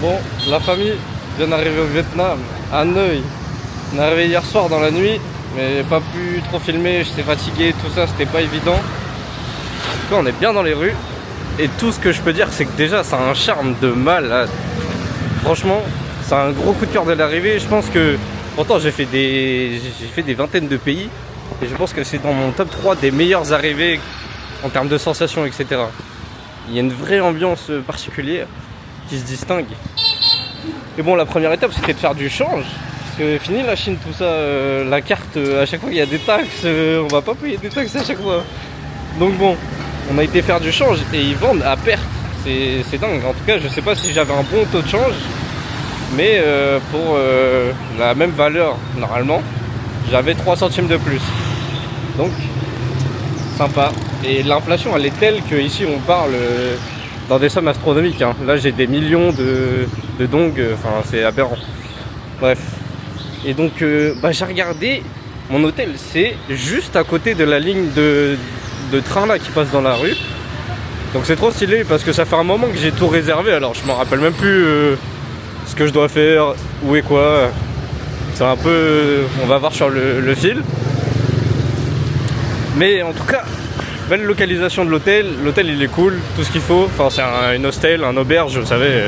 Bon, la famille vient d'arriver au Vietnam, à Hanoï. On est arrivé hier soir dans la nuit, mais pas pu trop filmer, j'étais fatigué, tout ça, c'était pas évident. En tout cas, on est bien dans les rues. Et tout ce que je peux dire, c'est que déjà, ça a un charme de malade. Franchement, c'est un gros coup de cœur de l'arrivée. Je pense que, pourtant, j'ai fait des vingtaines de pays. Et je pense que c'est dans mon top 3 des meilleures arrivées en termes de sensations, etc. Il y a une vraie ambiance particulière qui se distingue. Et bon, la première étape, c'était de faire du change. Parce que fini la Chine, tout ça, la carte, à chaque fois qu'il y a des taxes, on va pas payer des taxes à chaque fois. Donc bon, on a été faire du change et ils vendent à perte. C'est dingue. En tout cas, je sais pas si j'avais un bon taux de change, mais pour la même valeur, normalement, j'avais 3 centimes de plus. Donc, sympa. Et l'inflation, elle est telle qu'ici, on parle dans des sommes astronomiques. Hein. Là, j'ai des millions de dong, enfin, c'est aberrant. Bref. Et donc, j'ai regardé, mon hôtel, c'est juste à côté de la ligne de train là qui passe dans la rue. Donc c'est trop stylé parce que ça fait un moment que j'ai tout réservé. Alors je m'en rappelle même plus ce que je dois faire, où et quoi. C'est un peu... on va voir sur le fil. Mais en tout cas, belle localisation de l'hôtel. L'hôtel il est cool, tout ce qu'il faut. Enfin c'est une hostel, un auberge, vous savez.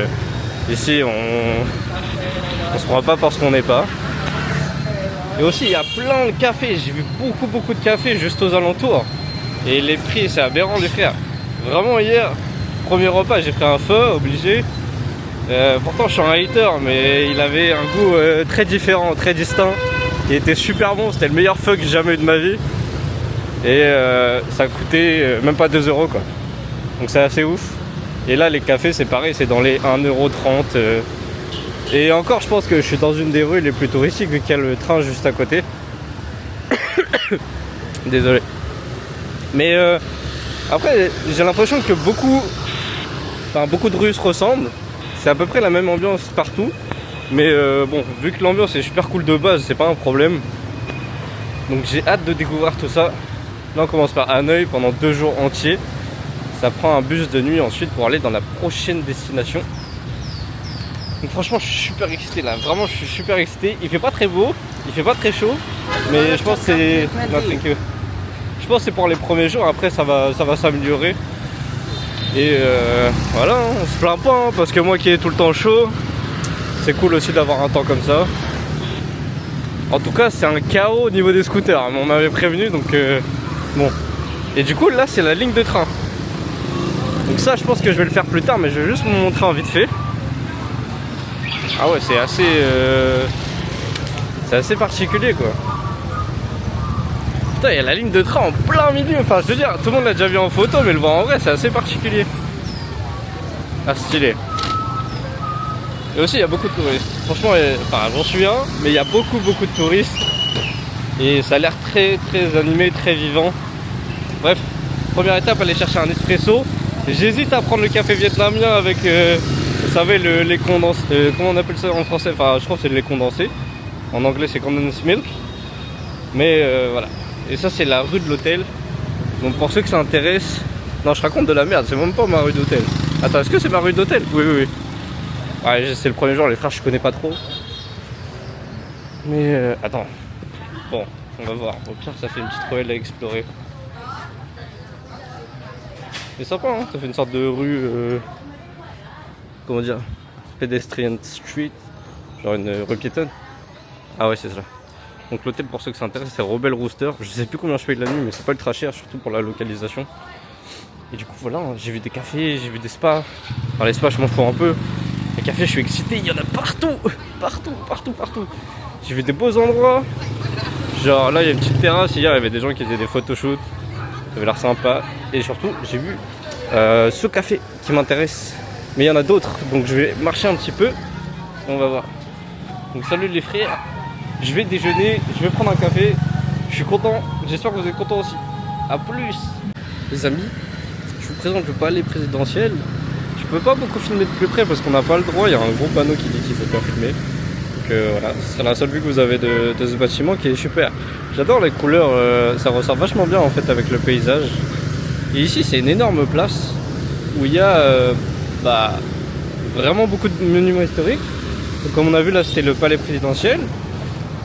Ici on se prend pas parce qu'on n'est pas. Et aussi il y a plein de cafés. J'ai vu beaucoup de cafés juste aux alentours. Et les prix, c'est aberrant les frères. Vraiment hier, premier repas, j'ai pris un pho, obligé. Pourtant je suis un hater, mais il avait un goût très différent, très distinct. Il était super bon, c'était le meilleur pho que j'ai jamais eu de ma vie. Et ça coûtait même pas 2 € quoi. Donc c'est assez ouf. Et là les cafés c'est pareil, c'est dans les 1,30 €. Et encore je pense que je suis dans une des rues les plus touristiques vu qu'il y a le train juste à côté. Désolé. Mais après j'ai l'impression que beaucoup de rues se ressemblent. C'est à peu près la même ambiance partout. Mais bon, vu que l'ambiance est super cool de base, c'est pas un problème. Donc j'ai hâte de découvrir tout ça. Là on commence par Hanoï pendant 2 jours entiers. Ça prend un bus de nuit ensuite pour aller dans la prochaine destination. Donc franchement je suis super excité là. Vraiment je suis super excité. Il fait pas très beau, il fait pas très chaud. Mais je pense que c'est... Je pense que c'est pour les premiers jours, après ça va s'améliorer. Et voilà, on se plaint pas hein, parce que moi qui ai tout le temps chaud, c'est cool aussi d'avoir un temps comme ça. En tout cas c'est un chaos au niveau des scooters, on m'avait prévenu donc bon. Et du coup là c'est la ligne de train. Donc ça je pense que je vais le faire plus tard, mais je vais juste vous montrer en vite fait. Ah ouais c'est assez particulier quoi. Putain, il y a la ligne de train en plein milieu. Enfin, je veux dire, tout le monde l'a déjà vu en photo, mais le voir en vrai, c'est assez particulier. Ah, stylé. Et aussi, il y a beaucoup de touristes. Franchement, enfin, j'en suis un, mais il y a beaucoup de touristes. Et ça a l'air très animé, très vivant. Bref, première étape, aller chercher un espresso. J'hésite à prendre le café vietnamien avec, vous savez, le lait condensé. Comment on appelle ça en français? Enfin, je crois que c'est le lait condensé. En anglais, c'est condensed milk. Mais voilà. Et ça c'est la rue de l'hôtel. Donc pour ceux que ça intéresse. Non je raconte de la merde, c'est même pas ma rue d'hôtel. Attends, est-ce que c'est ma rue d'hôtel? Oui. Ouais c'est le premier jour, les frères je connais pas trop. Mais attends. Bon, on va voir. Au pire ça fait une petite ruelle à explorer. C'est sympa hein, ça fait une sorte de rue comment dire, pedestrian street. Genre une rue piétonne. Ah ouais c'est ça. Donc l'hôtel pour ceux que ça intéresse c'est Rebel Rooster. Je sais plus combien je paye de la nuit mais c'est pas ultra cher surtout pour la localisation. Et du coup voilà, j'ai vu des cafés, j'ai vu des spas. Enfin les spas je m'en fous un peu. Les cafés je suis excité, il y en a partout. Partout. J'ai vu des beaux endroits. Genre là il y a une petite terrasse, hier il y avait des gens qui faisaient des photoshoots. Ça avait l'air sympa. Et surtout j'ai vu ce café qui m'intéresse. Mais il y en a d'autres donc je vais marcher un petit peu. Et on va voir. Donc salut les frères. Je vais déjeuner, je vais prendre un café. Je suis content, j'espère que vous êtes contents aussi. A plus. Les amis, je vous présente le palais présidentiel. Je peux pas beaucoup filmer de plus près parce qu'on n'a pas le droit. Il y a un gros panneau qui dit qu'il faut pas filmer. Donc voilà, c'est la seule vue que vous avez de ce bâtiment qui est super. J'adore les couleurs, ça ressort vachement bien en fait avec le paysage. Et ici c'est une énorme place où il y a vraiment beaucoup de monuments historiques. Donc, comme on a vu là, c'était le palais présidentiel.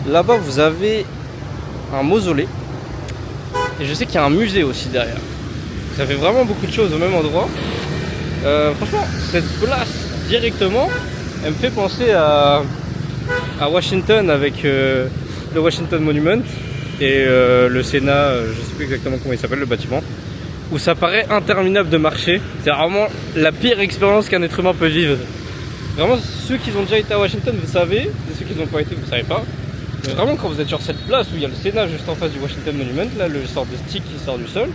Là-bas, vous avez un mausolée. Et je sais qu'il y a un musée aussi derrière. Ça fait vraiment beaucoup de choses au même endroit. Franchement, cette place directement, elle me fait penser à Washington avec le Washington Monument et le Sénat, je sais plus exactement comment il s'appelle le bâtiment, où ça paraît interminable de marcher. C'est vraiment la pire expérience qu'un être humain peut vivre. Vraiment, ceux qui ont déjà été à Washington, vous savez, et ceux qui n'ont pas été, vous savez pas. Mais vraiment, quand vous êtes sur cette place où il y a le Sénat juste en face du Washington Monument, là, le sort de stick qui sort du sol,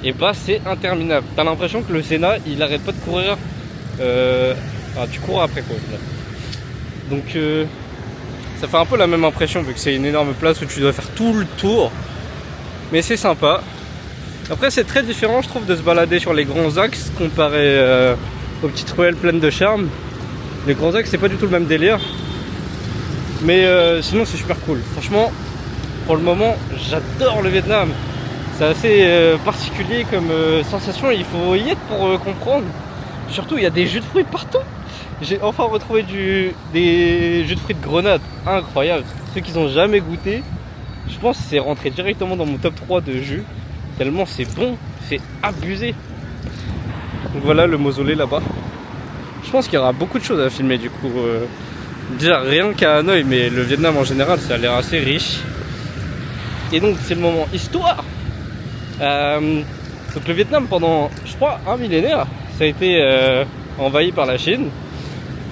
et bah c'est interminable. T'as l'impression que le Sénat, il arrête pas de courir. Tu cours après quoi. Là. Donc ça fait un peu la même impression vu que c'est une énorme place où tu dois faire tout le tour. Mais c'est sympa. Après c'est très différent je trouve de se balader sur les grands axes comparé aux petites ruelles pleines de charme. Les grands axes c'est pas du tout le même délire. Mais sinon c'est super cool. Franchement, pour le moment, j'adore le Vietnam. C'est assez particulier comme sensation, il faut y être pour comprendre. Surtout, il y a des jus de fruits partout. J'ai enfin retrouvé des jus de fruits de grenade incroyables. Ceux qui n'ont jamais goûté, je pense que c'est rentré directement dans mon top 3 de jus. Tellement c'est bon, c'est abusé. Donc voilà le mausolée là-bas. Je pense qu'il y aura beaucoup de choses à filmer du coup. Déjà rien qu'à Hanoï, mais le Vietnam en général, ça a l'air assez riche. Et donc c'est le moment histoire. Donc le Vietnam pendant, je crois, un millénaire, ça a été envahi par la Chine.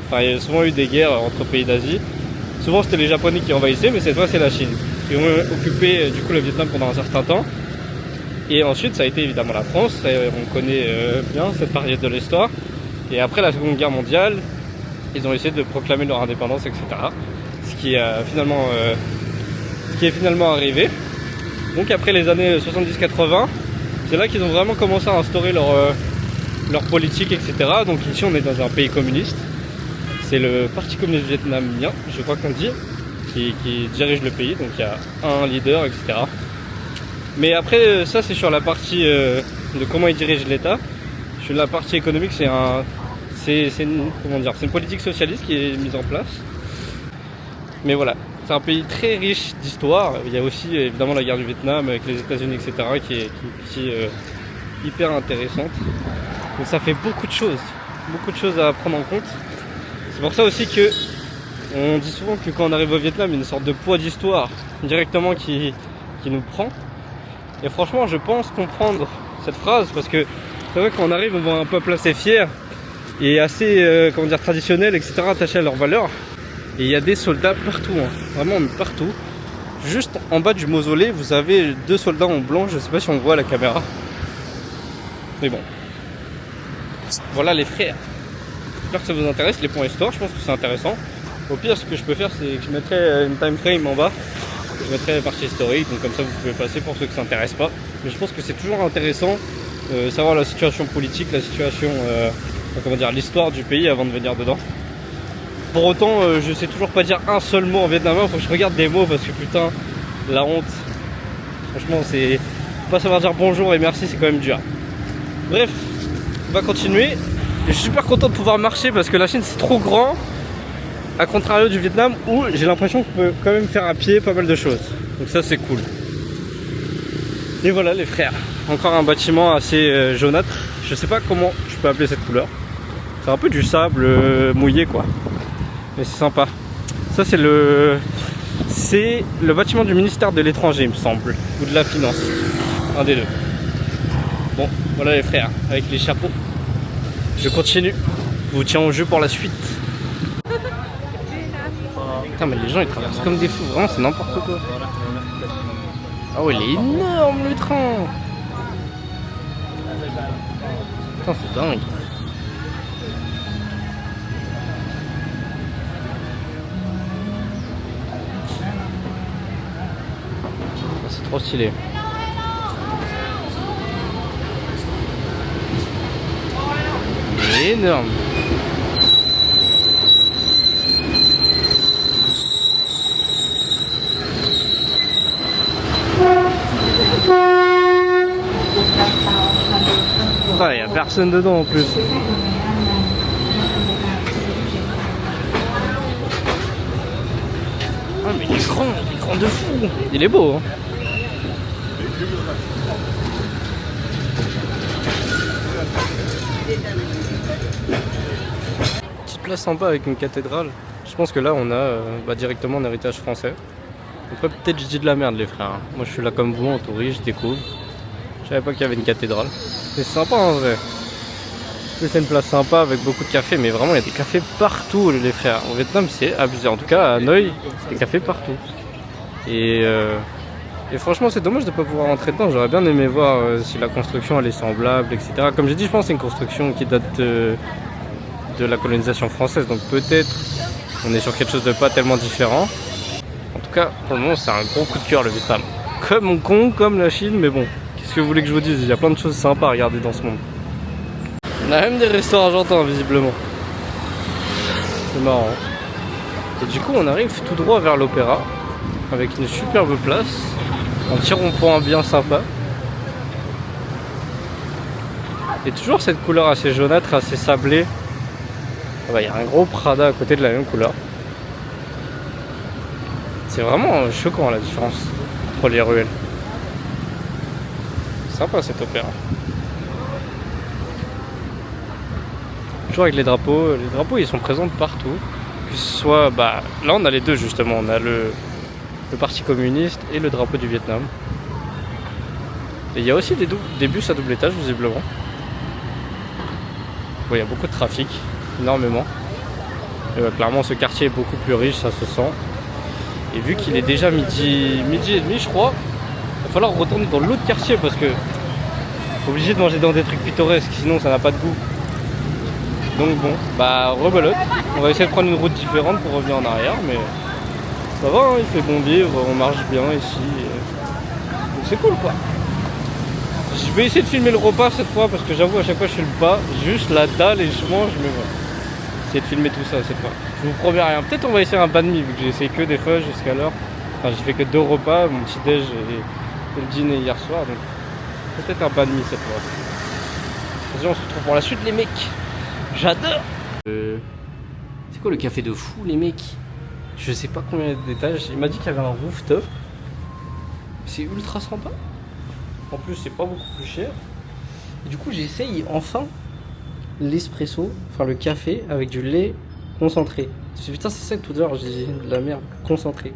Enfin, il y a souvent eu des guerres entre pays d'Asie. Souvent c'était les Japonais qui envahissaient, mais cette fois c'est la Chine. Ils ont occupé du coup le Vietnam pendant un certain temps. Et ensuite ça a été évidemment la France. On connaît bien cette période de l'histoire. Et après la Seconde Guerre mondiale, ils ont essayé de proclamer leur indépendance, etc. Ce qui est finalement arrivé. Donc après les années 70-80, c'est là qu'ils ont vraiment commencé à instaurer leur politique, etc. Donc ici on est dans un pays communiste. C'est le Parti communiste vietnamien, je crois qu'on dit, qui dirige le pays. Donc il y a un leader, etc. Mais après ça c'est sur la partie de comment ils dirigent l'État. Sur la partie économique c'est une politique socialiste qui est mise en place. Mais voilà, c'est un pays très riche d'histoire. Il y a aussi évidemment la guerre du Vietnam avec les États-Unis, etc. qui est hyper intéressante. Donc ça fait beaucoup de choses à prendre en compte. C'est pour ça aussi que on dit souvent que quand on arrive au Vietnam, il y a une sorte de poids d'histoire directement qui nous prend. Et franchement, je pense comprendre cette phrase parce que c'est vrai qu'on arrive, on voit un peuple assez fier et assez traditionnel, etc., attaché à leurs valeurs. Et il y a des soldats partout, hein. Vraiment partout. Juste en bas du mausolée, vous avez 2 soldats en blanc, je sais pas si on voit à la caméra. Mais bon. Voilà les frères. J'espère que ça vous intéresse, les points histoire, je pense que c'est intéressant. Au pire, ce que je peux faire, c'est que je mettrai une time frame en bas. Je mettrai la partie historique, donc comme ça vous pouvez passer pour ceux que ça n'intéresse pas. Mais je pense que c'est toujours intéressant savoir la situation politique, la situation, l'histoire du pays avant de venir dedans. Pour autant, je sais toujours pas dire un seul mot en vietnamien, faut que je regarde des mots parce que putain, la honte. Franchement, c'est pas savoir dire bonjour et merci, c'est quand même dur. Bref, on va continuer. Et je suis super content de pouvoir marcher parce que la Chine c'est trop grand. À contrario du Vietnam où j'ai l'impression qu'on peut quand même faire à pied pas mal de choses. Donc ça c'est cool. Et voilà les frères. Encore un bâtiment assez jaunâtre. Je sais pas comment je peux appeler cette couleur. C'est un peu du sable mouillé quoi. Mais c'est sympa. Ça c'est le bâtiment du ministère de l'étranger il me semble. Ou de la finance. Un des deux. Bon voilà les frères. Avec les chapeaux. Je continue. Je vous tiens au jeu pour la suite. Putain mais les gens ils traversent comme des fous. Vraiment c'est n'importe quoi. Ah ouais il est énorme le train. Putain c'est dingue. C'est trop stylé. Il est énorme. Il n'y a personne dedans en plus. il est grand de fou. Il est beau, hein. Petite place sympa avec une cathédrale. Je pense que là on a directement un héritage français. Après peut-être je dis de la merde les frères. Moi je suis là comme vous en touriste, je découvre. Je savais pas qu'il y avait une cathédrale. C'est sympa en vrai. C'est une place sympa avec beaucoup de cafés, mais vraiment il y a des cafés partout les frères. Au Vietnam c'est abusé. En tout cas à Hanoï, des cafés partout. Et franchement c'est dommage de ne pas pouvoir rentrer dedans. J'aurais bien aimé voir si la construction elle est semblable, etc. Comme j'ai dit, je pense que c'est une construction qui date de la colonisation française. Donc peut-être on est sur quelque chose de pas tellement différent. En tout cas pour le moment c'est un gros coup de cœur le Vietnam. Comme Hong Kong, comme la Chine, mais bon. Qu'est-ce que vous voulez que je vous dise? Il y a plein de choses sympas à regarder dans ce monde. On a même des restaurants argentins visiblement. C'est marrant. Et du coup on arrive tout droit vers l'opéra. Avec une superbe place. Un petit rond-point bien sympa. Et toujours cette couleur assez jaunâtre, assez sablée. Il y a un gros Prada à côté de la même couleur. C'est vraiment choquant la différence entre les ruelles. Sympa cet opéra. Toujours avec les drapeaux. Les drapeaux ils sont présents partout. Que ce soit, là on a les deux justement. On a le parti communiste et le drapeau du Vietnam. Et il y a aussi des bus à double étage visiblement. Il y a beaucoup de trafic, énormément. Et clairement ce quartier est beaucoup plus riche, ça se sent. Et vu qu'il est déjà midi et demi je crois, il va falloir retourner dans l'autre quartier parce que obligé de manger dans des trucs pittoresques, sinon ça n'a pas de goût. Donc bon, rebelote. On va essayer de prendre une route différente pour revenir en arrière, mais ça va, hein, il fait bon vivre, on marche bien ici. Donc c'est cool quoi. Je vais essayer de filmer le repas cette fois parce que j'avoue à chaque fois je filme pas, juste la dalle et je mange, mais voilà. Essayer de filmer tout ça cette fois. Je vous promets rien. Peut-être on va essayer un banh mi vu que j'ai essayé que des fois jusqu'à l'heure. Enfin j'ai fait que 2 repas, mon petit déj et le dîner hier soir, donc peut-être un banh mi cette fois. Vas-y, on se retrouve pour la suite les mecs. J'adore. C'est quoi le café de fou les mecs? Je sais pas combien d'étages. Il m'a dit qu'il y avait un rooftop. C'est ultra sympa. En plus c'est pas beaucoup plus cher. Et du coup j'essaye enfin l'espresso, enfin le café avec du lait concentré. Putain c'est ça que tout à l'heure j'ai dit de la merde, concentré.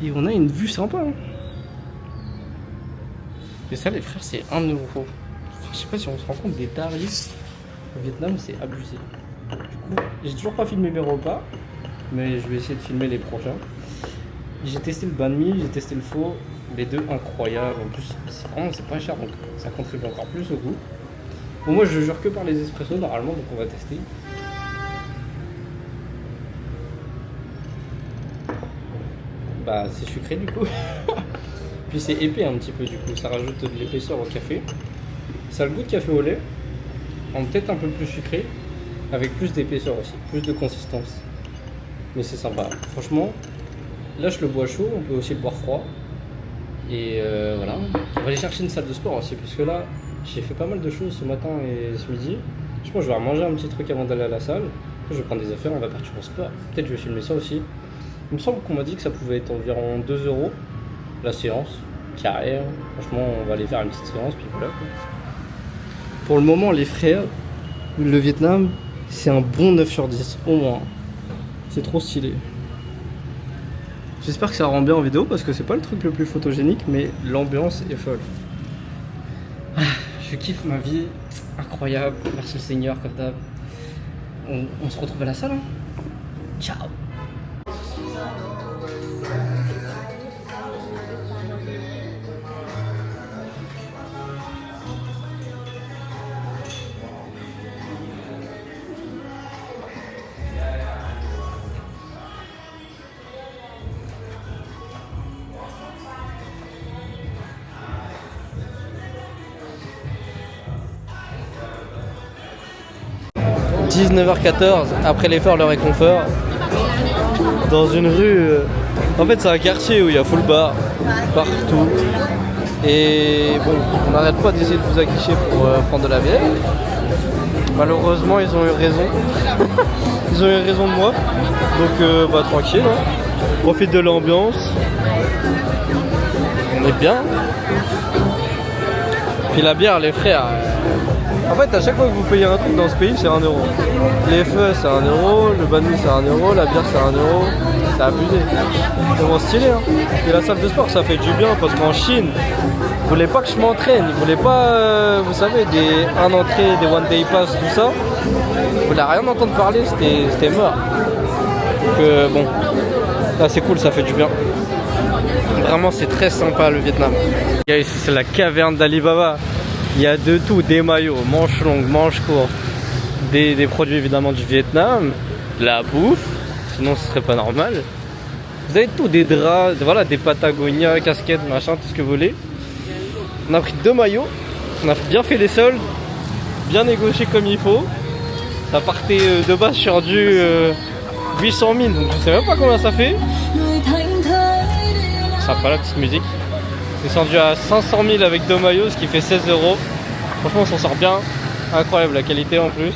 Et on a une vue sympa hein. Et ça les frères c'est 1 euro. Je sais pas si on se rend compte des tarifs. Au Vietnam c'est abusé. Du coup j'ai toujours pas filmé mes repas, mais je vais essayer de filmer les prochains. J'ai testé le banh mi, j'ai testé le pho, les deux incroyables. En plus c'est pas cher donc ça contribue encore plus au goût. Bon moi je jure que par les espressos normalement donc on va tester. C'est sucré du coup. Puis c'est épais un petit peu du coup, ça rajoute de l'épaisseur au café. Ça a le goût de café au lait, en peut-être un peu plus sucré, avec plus d'épaisseur aussi, plus de consistance. Mais c'est sympa, franchement. Là je le bois chaud, on peut aussi le boire froid. Et voilà, on va aller chercher une salle de sport aussi, parce que là j'ai fait pas mal de choses ce matin et ce midi. Je pense que je vais manger un petit truc avant d'aller à la salle. Après je vais prendre des affaires, on va partir au sport. Peut-être je vais filmer ça aussi. Il me semble qu'on m'a dit que ça pouvait être environ 2 € la séance, carré. Franchement on va aller faire une petite séance, puis voilà quoi. Pour le moment les frères, le Vietnam c'est un bon 9 sur 10, au moins. C'est trop stylé. J'espère que ça rend bien en vidéo parce que c'est pas le truc le plus photogénique, mais l'ambiance est folle. Je kiffe ma vie, incroyable, merci le Seigneur comme d'hab. On se retrouve à la salle hein. Ciao. 19h14, après l'effort, le réconfort. Dans une rue... En fait, c'est un quartier où il y a full bar, partout. Et bon, on n'arrête pas d'essayer de vous afficher pour prendre de la bière. Malheureusement, ils ont eu raison. Ils ont eu raison de moi. Donc, tranquille. Hein. Profite de l'ambiance. On est bien. Puis la bière, les frères. En fait, à chaque fois que vous payez un truc dans ce pays, c'est 1 euro. Les feux, c'est 1 euro. Le banh mi, c'est 1 euro. La bière, c'est 1 euro. C'est abusé. C'est bon stylé, hein. Et la salle de sport, ça fait du bien parce qu'en Chine, ils voulaient pas que je m'entraîne. Ils voulaient pas, vous savez, des 1 entrée, des one day pass, tout ça. Ils voulaient rien entendre parler. C'était mort. Donc, bon. Là, c'est cool, ça fait du bien. Vraiment, c'est très sympa le Vietnam. Ici, c'est la caverne d'Alibaba. Il y a de tout, des maillots, manches longues, manches courtes, des produits évidemment du Vietnam, de la bouffe, sinon ce serait pas normal. Vous avez tout, des draps, voilà, des Patagonia, casquettes, machin, tout ce que vous voulez. On a pris 2 maillots, on a bien fait les soldes, bien négocié comme il faut. Ça partait de base sur du 800 000, donc je sais même pas combien ça fait. Sympa la petite musique. Descendu à 500 000 avec 2 maillots, ce qui fait 16 euros. Franchement, on s'en sort bien. Incroyable la qualité en plus.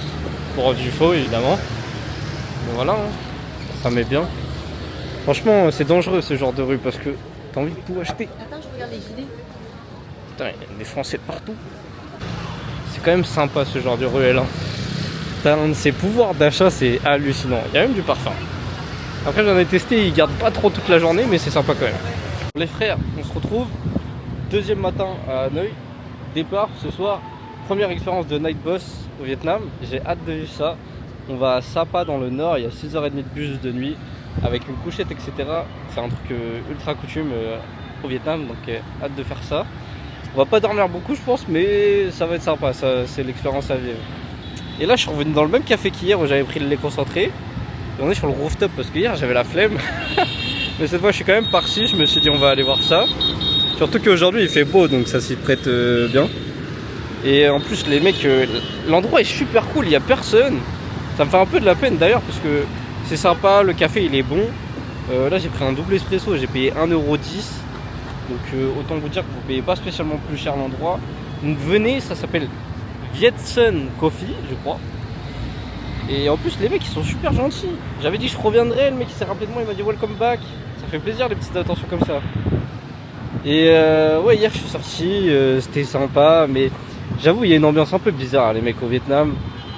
Pour du faux, évidemment. Mais voilà, hein. Ça met bien. Franchement, c'est dangereux ce genre de rue parce que t'as envie de tout acheter. Attends, je regarde les gilets. Putain, il y a des Français partout. C'est quand même sympa ce genre de ruelle. Hein. T'as un de ses pouvoirs d'achat, c'est hallucinant. Il y a même du parfum. Après, j'en ai testé, ils gardent pas trop toute la journée, mais c'est sympa quand même. Les frères, on se retrouve. Deuxième matin à Hanoï, départ ce soir, première expérience de night bus au Vietnam, j'ai hâte de vivre ça. On va à Sapa dans le nord, il y a 6h30 de bus de nuit avec une couchette etc. C'est un truc ultra coutume au Vietnam, donc hâte de faire ça. On va pas dormir beaucoup je pense, mais ça va être sympa, c'est l'expérience à vivre. Et là je suis revenu dans le même café qu'hier où j'avais pris le lait concentré. Et on est sur le rooftop parce que hier j'avais la flemme. Mais cette fois je suis quand même parti, je me suis dit on va aller voir ça. Surtout qu'aujourd'hui il fait beau donc ça s'y prête bien. Et en plus les mecs, l'endroit est super cool, il n'y a personne. Ça me fait un peu de la peine d'ailleurs parce que c'est sympa, le café il est bon. Là j'ai pris un double espresso, j'ai payé 1,10 €. Donc autant vous dire que vous payez pas spécialement plus cher l'endroit. Donc venez, ça s'appelle Viet Sun Coffee je crois. Et en plus les mecs ils sont super gentils. J'avais dit je reviendrai, le mec il s'est rappelé de moi, il m'a dit welcome back. Ça fait plaisir les petites attentions comme ça. Et ouais hier je suis sorti, c'était sympa, mais j'avoue il y a une ambiance un peu bizarre les mecs au Vietnam.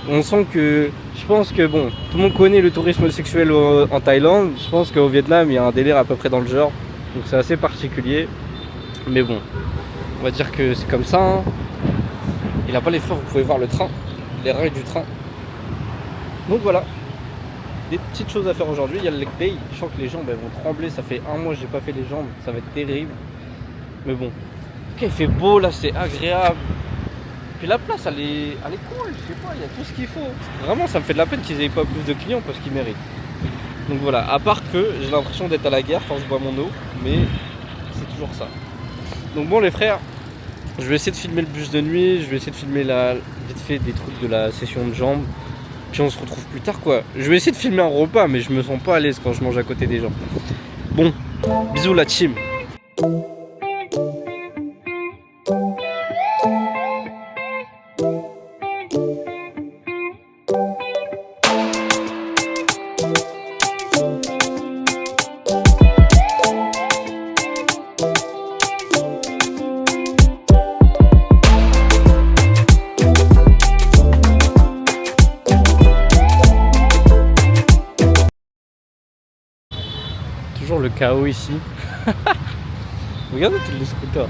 On sent que, je pense que bon, tout le monde connaît le tourisme sexuel en Thaïlande. Je pense qu'au Vietnam il y a un délire à peu près dans le genre. Donc c'est assez particulier. Mais bon, on va dire que c'est comme ça. Hein. Et là-bas les frères vous pouvez voir le train, les rails du train. Donc voilà, des petites choses à faire aujourd'hui. Il y a le leg day, je sens que les jambes elles vont trembler. Ça fait 1 mois que j'ai pas fait les jambes, ça va être terrible. Mais bon, ok il fait beau là, c'est agréable. Puis la place elle est cool, je sais pas, il y a tout ce qu'il faut. Vraiment ça me fait de la peine qu'ils aient pas plus de clients parce qu'ils méritent. Donc voilà, à part que j'ai l'impression d'être à la guerre quand je bois mon eau, mais c'est toujours ça. Donc bon les frères, je vais essayer de filmer le bus de nuit, je vais essayer de filmer vite fait des trucs de la session de jambes. Puis on se retrouve plus tard quoi. Je vais essayer de filmer un repas mais je me sens pas à l'aise quand je mange à côté des gens. Bon, bisous la team. Toujours le chaos ici. Regardez tous les scooters.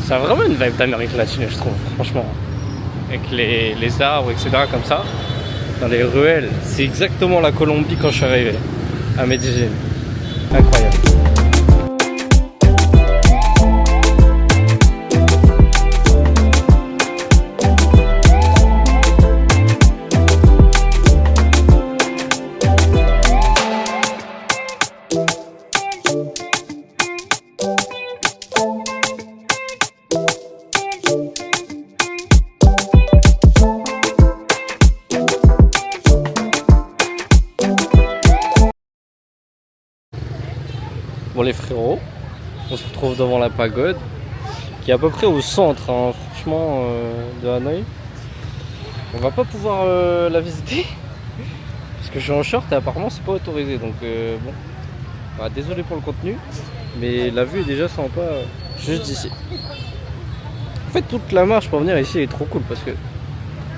Ça a vraiment une vibe d'Amérique latine je trouve, franchement. Avec les arbres, etc. comme ça. Dans les ruelles. C'est exactement la Colombie quand je suis arrivé à Medellín. Incroyable. Bon les frérots, on se retrouve devant la pagode qui est à peu près au centre hein, franchement de Hanoï. On va pas pouvoir la visiter parce que je suis en short et apparemment c'est pas autorisé. Donc bon, bah, désolé pour le contenu, mais la vue est déjà sympa juste d'ici. En fait, toute la marche pour venir ici est trop cool parce que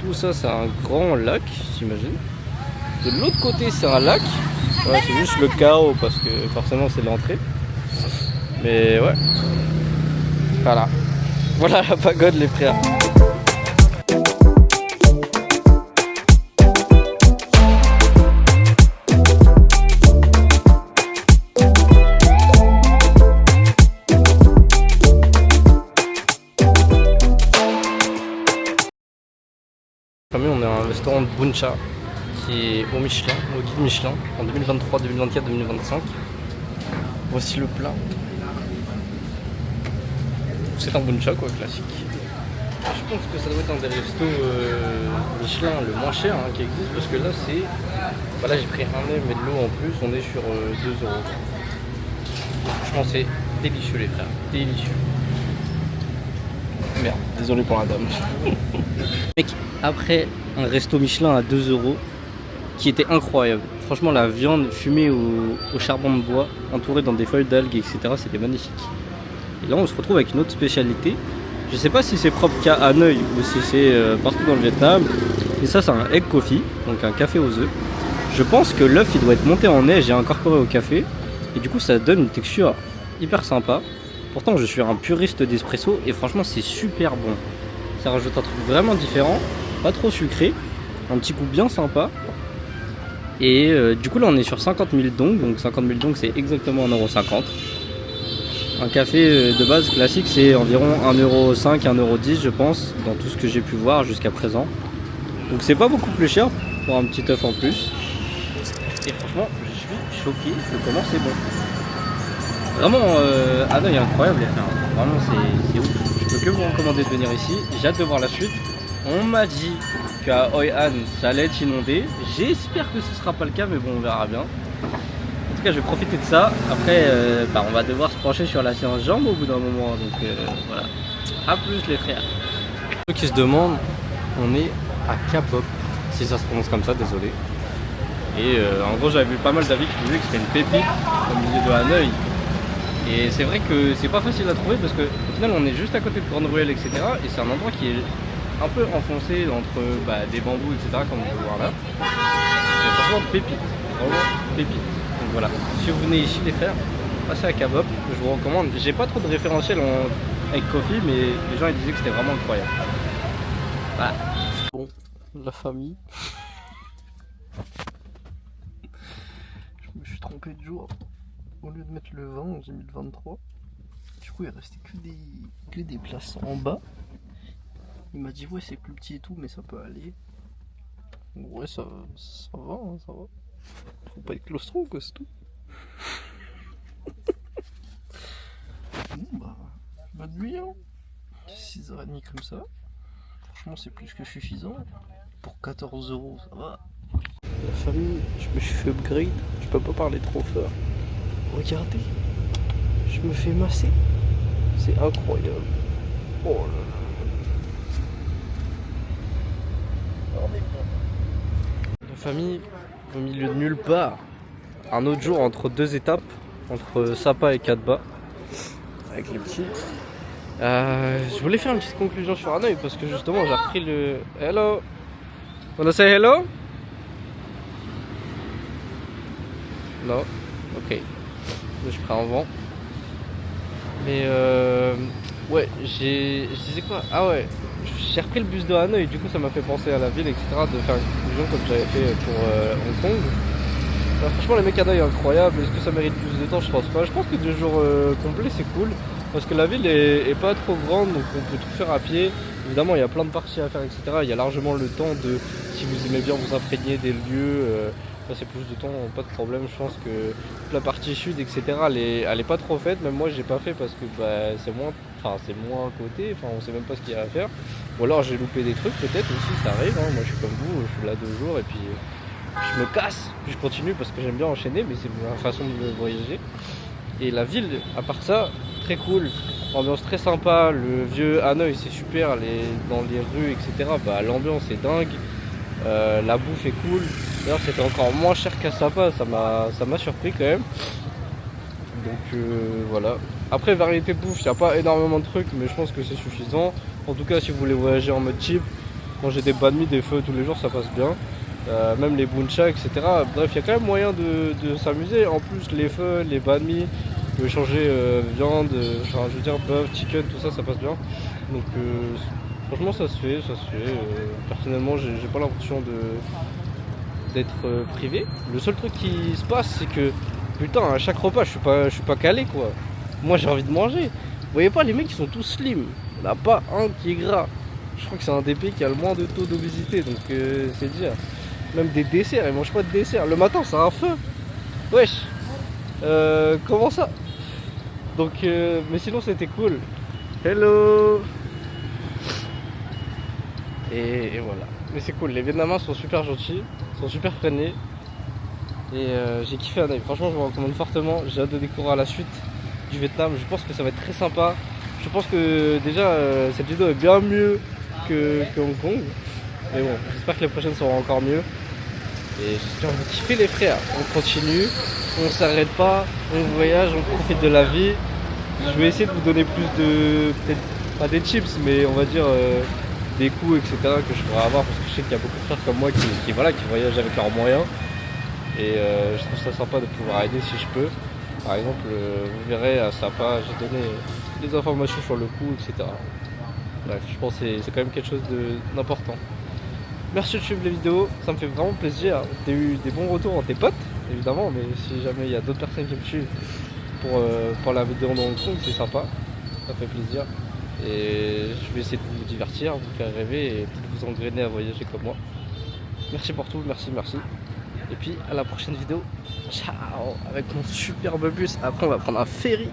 tout ça c'est un grand lac, j'imagine. De l'autre côté c'est un lac. Ouais, c'est juste le chaos parce que forcément c'est l'entrée. Mais ouais. Voilà. Voilà la pagode les frères. On est à un restaurant de Buncha qui est au Michelin, au guide Michelin en 2023, 2024, 2025. Voici le plat. C'est un Buncha quoi, classique. Je pense que ça doit être un des restos Michelin le moins cher qui existe parce que là c'est... Bah là j'ai pris un lait mais de l'eau en plus, on est sur 2 €. Franchement c'est délicieux les frères, délicieux. Merde, désolé pour la dame. Mec, après un resto Michelin à 2 € qui était incroyable. Franchement la viande fumée au charbon de bois, entourée dans des feuilles d'algues, etc. C'était magnifique. Et là on se retrouve avec une autre spécialité. Je sais pas si c'est propre qu'à Hanoï ou si c'est partout dans le Vietnam. Mais ça c'est un egg coffee, donc un café aux œufs. Je pense que l'œuf il doit être monté en neige et incorporé au café. Et du coup ça donne une texture hyper sympa. Pourtant je suis un puriste d'espresso et franchement c'est super bon. Ça rajoute un truc vraiment différent, pas trop sucré, un petit goût bien sympa. Et du coup là on est sur 50 000 dong, donc 50 000 dong c'est exactement 1,50 €. Un café de base classique c'est environ 1,05 €, 1,10 € je pense, dans tout ce que j'ai pu voir jusqu'à présent. Donc c'est pas beaucoup plus cher pour un petit œuf en plus. Et franchement je suis choqué de comment c'est bon. Vraiment, Hanoï est incroyable les frères. Vraiment, c'est ouf. Je peux que vous recommander de venir ici. J'ai hâte de voir la suite. On m'a dit qu'à Hoi An, ça allait être inondé. J'espère que ce sera pas le cas, mais bon, on verra bien. En tout cas, je vais profiter de ça. Après, on va devoir se pencher sur la séance jambes au bout d'un moment. Donc voilà. A plus les frères. Ceux qui se demandent, on est à Kapop. Si ça se prononce comme ça, désolé. Et en gros, j'avais vu pas mal d'avis qui disaient que c'était une pépite au milieu de Hanoï. Et c'est vrai que c'est pas facile à trouver parce qu'au final on est juste à côté de Grande Ruelle, etc. Et c'est un endroit qui est un peu enfoncé entre des bambous, etc. comme on peut voir là. C'est franchement pépite, vraiment pépite. Donc voilà, si vous venez ici les frères, passez à Kapop, je vous recommande. J'ai pas trop de référentiel avec coffee, mais les gens ils disaient que c'était vraiment incroyable. Voilà. Bon, la famille. Je me suis trompé de jour. Au lieu de mettre le 20, j'ai mis le 23. Du coup, il restait que des places en bas. Il m'a dit, ouais, c'est plus petit et tout, mais ça peut aller. Ouais, ça va, hein, ça va. Faut pas être claustro, quoi, c'est tout. Bon, bah, bonne nuit, hein. 6h30 comme ça. Franchement, c'est plus que suffisant. Pour 14 €, ça va. La famille, je me suis fait upgrade. Je peux pas parler trop fort. Regardez, je me fais masser. C'est incroyable. Oh là là. On est bon. La famille, au milieu de nulle part. Un autre jour entre deux étapes, entre Sapa et Katba, avec les petits. Je voulais faire une petite conclusion sur Hanoï parce que justement j'ai repris le... Hello. Wanna say hello? Non. Ok. Je suis prêt en vent. Mais ouais, je disais quoi? Ah ouais, j'ai repris le bus de Hanoï, du coup ça m'a fait penser à la ville, etc. De faire une conclusion comme j'avais fait pour Hong Kong. Alors, franchement, les mecs Hanoï incroyable. Est-ce que ça mérite plus de temps? Je pense pas. Je pense que 2 jours complets c'est cool. Parce que la ville est pas trop grande, donc on peut tout faire à pied. Évidemment, il y a plein de parties à faire, etc. Il y a largement le temps de, si vous aimez bien vous imprégner des lieux. Passer plus de temps, pas de problème. Je pense que toute la partie sud, etc. Elle est pas trop faite. Même moi, j'ai pas fait parce que c'est moins à côté. Enfin, on sait même pas ce qu'il y a à faire. Ou alors j'ai loupé des trucs, peut-être aussi. Ça arrive. Hein. Moi, je suis comme vous. Je suis là 2 jours et puis je me casse. Puis je continue parce que j'aime bien enchaîner, mais c'est ma façon de voyager. Et la ville, à part ça, très cool. Ambiance très sympa. Le vieux Hanoï, c'est super. Dans les rues, etc. L'ambiance est dingue. La bouffe est cool. D'ailleurs c'était encore moins cher qu'à Sapa, ça m'a surpris quand même. Donc voilà. Après variété bouffe, il n'y a pas énormément de trucs, mais je pense que c'est suffisant. En tout cas si vous voulez voyager en mode cheap, manger des banh mi, des feux tous les jours, ça passe bien. Même les buncha, etc. Bref, il y a quand même moyen de s'amuser. En plus les feux, les banh mi, vous pouvez changer viande, enfin je veux dire bœuf, chicken, tout ça, ça passe bien. Donc franchement ça se fait, personnellement j'ai pas l'impression d'être privé. Le seul truc qui se passe c'est que putain à chaque repas je suis pas calé quoi. Moi j'ai envie de manger. Vous voyez pas les mecs ils sont tous slim. Il n'y en a pas un qui est gras. Je crois que c'est un des pays qui a le moins de taux d'obésité donc c'est dire. Même des desserts, ils mangent pas de dessert. Le matin c'est un feu. Wesh. Comment ça? Donc mais sinon c'était cool. Hello. Et voilà. Mais c'est cool, les Vietnamiens sont super gentils, sont super friendly. Et j'ai kiffé un œil. Franchement, je vous recommande fortement. J'ai hâte de découvrir la suite du Vietnam. Je pense que ça va être très sympa. Je pense que déjà, cette vidéo est bien mieux que Hong Kong. Mais bon, j'espère que les prochaines seront encore mieux. Et j'espère que vous kiffez les frères. On continue, on s'arrête pas, on voyage, on profite de la vie. Je vais essayer de vous donner plus de, peut-être pas des chips, mais on va dire des coups, etc. que je pourrais avoir. Parce que je sais qu'il y a beaucoup de frères comme moi qui voyagent avec leurs moyens. Et je trouve ça sympa de pouvoir aider si je peux. Par exemple, vous verrez à Sapa, j'ai donné des informations sur le coup, etc. Bref, je pense que c'est quand même quelque chose d'important. Merci de suivre les vidéos, ça me fait vraiment plaisir. J'ai eu des bons retours entre tes potes, évidemment, mais si jamais il y a d'autres personnes qui me suivent pour la vidéo de Hong Kong, c'est sympa, ça fait plaisir. Et je vais essayer de vous divertir, vous faire rêver et peut-être vous engrainer à voyager comme moi. Merci pour tout, merci. Et puis à la prochaine vidéo. Ciao. Avec mon superbe bus. Après on va prendre un ferry.